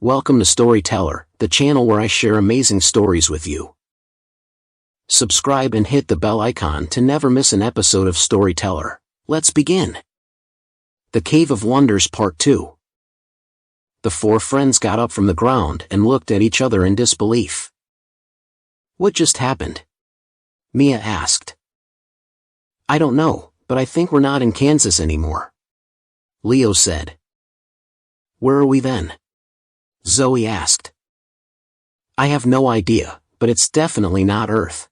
Welcome to Storyteller, the channel where I share amazing stories with you. Subscribe and hit the bell icon to never miss an episode of Storyteller. Let's begin. The Cave of Wonders Part 2. The four friends got up from the ground and looked at each other in disbelief. What just happened? Mia asked. I don't know, but I think we're not in Kansas anymore. Leo said. Where are we then? Zoe asked. I have no idea, but it's definitely not Earth.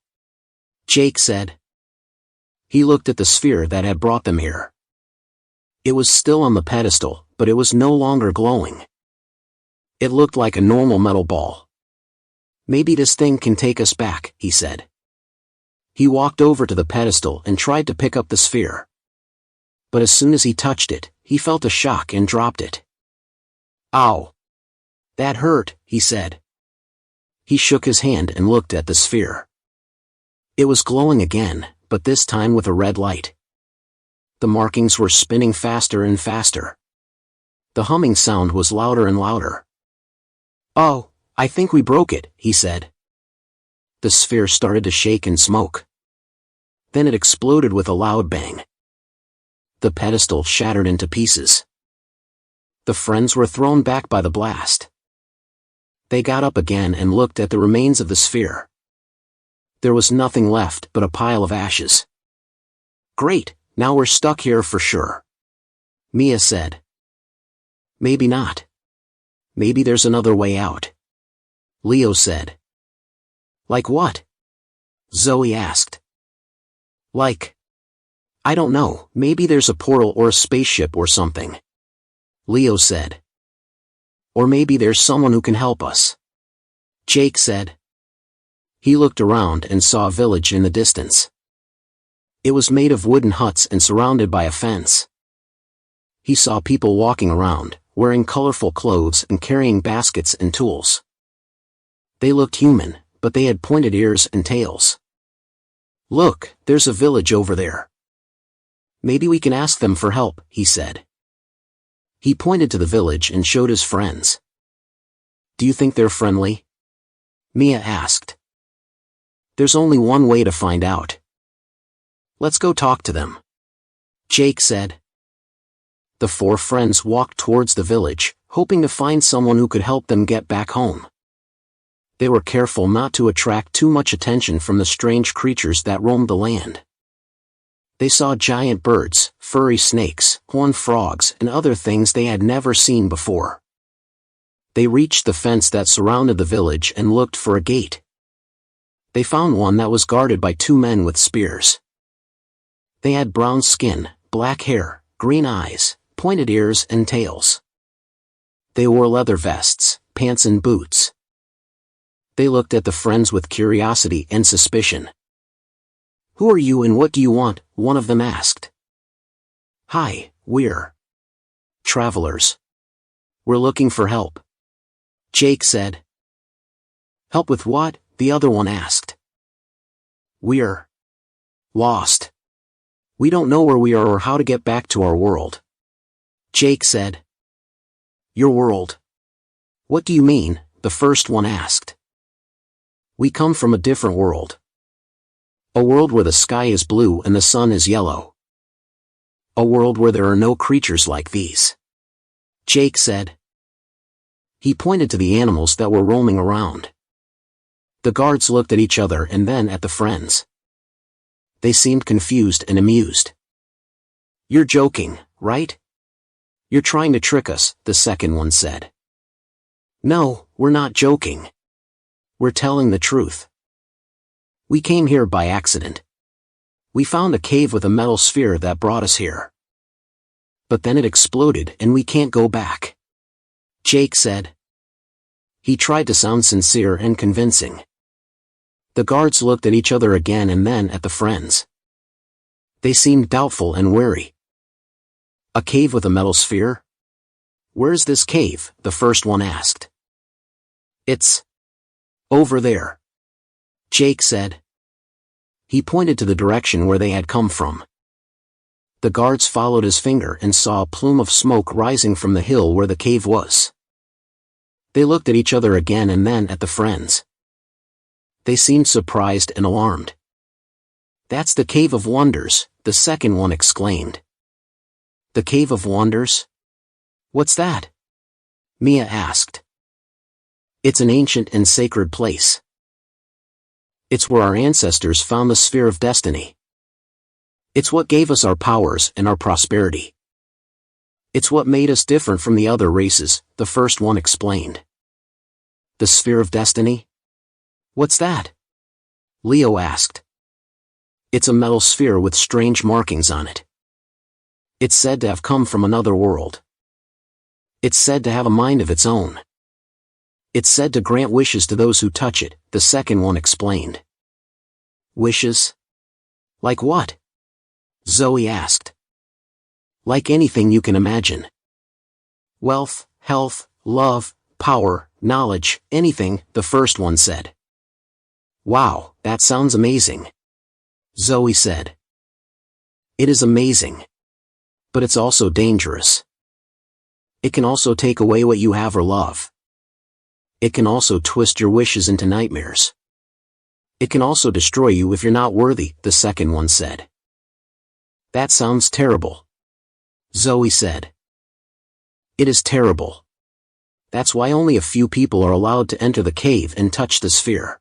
Jake said. He looked at the sphere that had brought them here. It was still on the pedestal, but it was no longer glowing. It looked like a normal metal ball. Maybe this thing can take us back, he said. He walked over to the pedestal and tried to pick up the sphere. But as soon as he touched it, he felt a shock and dropped it. Ow! That hurt, he said. He shook his hand and looked at the sphere. It was glowing again, but this time with a red light. The markings were spinning faster and faster. The humming sound was louder and louder. Oh, I think we broke it, he said. The sphere started to shake and smoke. Then it exploded with a loud bang. The pedestal shattered into pieces. The friends were thrown back by the blast. They got up again and looked at the remains of the sphere. There was nothing left but a pile of ashes. Great, now we're stuck here for sure. Mia said. Maybe not. Maybe there's another way out. Leo said. Like what? Zoe asked. I don't know, maybe there's a portal or a spaceship or something. Leo said. Or maybe there's someone who can help us. Jake said. He looked around and saw a village in the distance. It was made of wooden huts and surrounded by a fence. He saw people walking around, wearing colorful clothes and carrying baskets and tools. They looked human, but they had pointed ears and tails. Look, there's a village over there. Maybe we can ask them for help, he said. He pointed to the village and showed his friends. Do you think they're friendly? Mia asked. There's only one way to find out. Let's go talk to them. Jake said. The four friends walked towards the village, hoping to find someone who could help them get back home. They were careful not to attract too much attention from the strange creatures that roamed the land. They saw giant birds, furry snakes, horned frogs, and other things they had never seen before. They reached the fence that surrounded the village and looked for a gate. They found one that was guarded by two men with spears. They had brown skin, black hair, green eyes, pointed ears and tails. They wore leather vests, pants and boots. They looked at the friends with curiosity and suspicion. Who are you and what do you want? One of them asked. Hi, we're travelers. We're looking for help. Jake said. Help with what? The other one asked. We're lost. We don't know where we are or how to get back to our world. Jake said. Your world? What do you mean? The first one asked. We come from a different world. A world where the sky is blue and the sun is yellow. A world where there are no creatures like these. Jake said. He pointed to the animals that were roaming around. The guards looked at each other and then at the friends. They seemed confused and amused. You're joking, right? You're trying to trick us, the second one said. No, we're not joking. We're telling the truth. We came here by accident. We found a cave with a metal sphere that brought us here. But then it exploded and we can't go back. Jake said. He tried to sound sincere and convincing. The guards looked at each other again and then at the friends. They seemed doubtful and wary. A cave with a metal sphere? Where's this cave? The first one asked. It's over there. Jake said. He pointed to the direction where they had come from. The guards followed his finger and saw a plume of smoke rising from the hill where the cave was. They looked at each other again and then at the friends. They seemed surprised and alarmed. That's the Cave of Wonders, the second one exclaimed. The Cave of Wonders? What's that? Mia asked. It's an ancient and sacred place. It's where our ancestors found the sphere of destiny. It's what gave us our powers and our prosperity. It's what made us different from the other races, the first one explained. The sphere of destiny? What's that? Leo asked. It's a metal sphere with strange markings on it. It's said to have come from another world. It's said to have a mind of its own. It's said to grant wishes to those who touch it, the second one explained. Wishes? Like what? Zoe asked. Like anything you can imagine. Wealth, health, love, power, knowledge, anything, the first one said. Wow, that sounds amazing. Zoe said. It is amazing. But it's also dangerous. It can also take away what you have or love. It can also twist your wishes into nightmares. It can also destroy you if you're not worthy, the second one said. That sounds terrible. Zoe said. It is terrible. That's why only a few people are allowed to enter the cave and touch the sphere.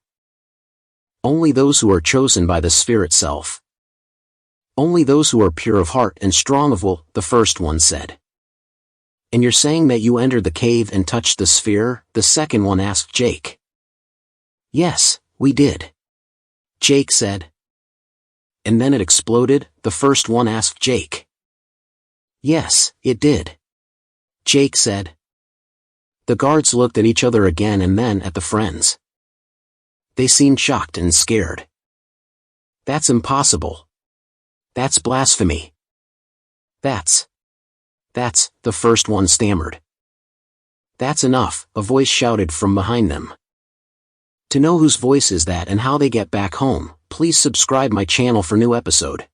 Only those who are chosen by the sphere itself. Only those who are pure of heart and strong of will, the first one said. And you're saying that you entered the cave and touched the sphere? The second one asked Jake. Yes, we did. Jake said. And then it exploded? The first one asked Jake. Yes, it did. Jake said. The guards looked at each other again and then at the friends. They seemed shocked and scared. That's impossible. That's blasphemy. That's, the first one stammered. That's enough, a voice shouted from behind them. To know whose voice is that and how they get back home, please subscribe my channel for new episode.